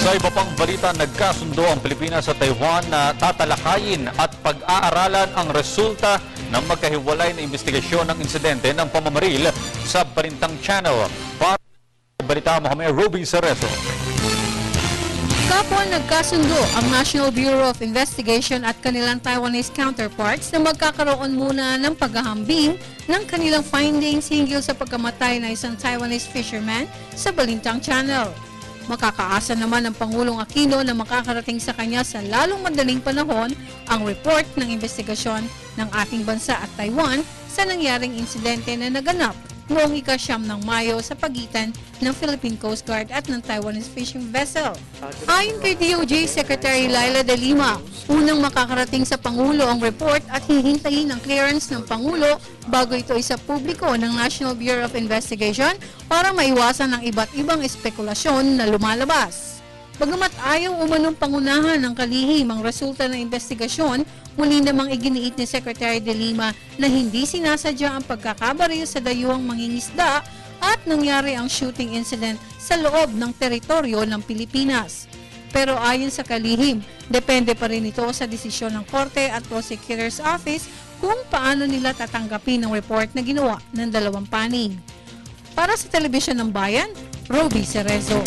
Sa iba pang balita, nagkasundo ang Pilipinas sa Taiwan na tatalakayin at pag-aaralan ang resulta ng magkahiwalay na investigasyon ng insidente ng pamamaril sa Balintang Channel. Para sa balita mo kami, Ruby Cerezo. Kapwa nagkasundo ang National Bureau of Investigation at kanilang Taiwanese counterparts na magkakaroon muna ng paghahambing ng kanilang findings hinggil sa pagkamatay ng isang Taiwanese fisherman sa Balintang Channel. Makakaasa naman ng Pangulong Aquino na makakarating sa kanya sa lalong madaling panahon ang report ng investigasyon ng ating bansa at Taiwan sa nangyaring insidente na naganap noong ika-9 ng Mayo sa pagitan ng Philippine Coast Guard at ng Taiwanese fishing vessel. Ayon kay DOJ Secretary Laila De Lima, unang makakarating sa Pangulo ang report at hihintayin ang clearance ng Pangulo bago ito isa publiko ng National Bureau of Investigation para maiwasan ang iba't ibang espekulasyon na lumalabas. Bagamat ayaw umanong pangunahan ng kalihim ang resulta ng investigasyon, muli namang iginiit ni Secretary De Lima na hindi sinasadya ang pagkakabaril sa dayuhang mangingisda at nangyari ang shooting incident sa loob ng teritoryo ng Pilipinas. Pero ayon sa kalihim, depende pa rin ito sa desisyon ng Korte at Prosecutor's Office kung paano nila tatanggapin ang report na ginawa ng dalawang panig. Para sa Telebisyon ng Bayan, Ruby Cerezo.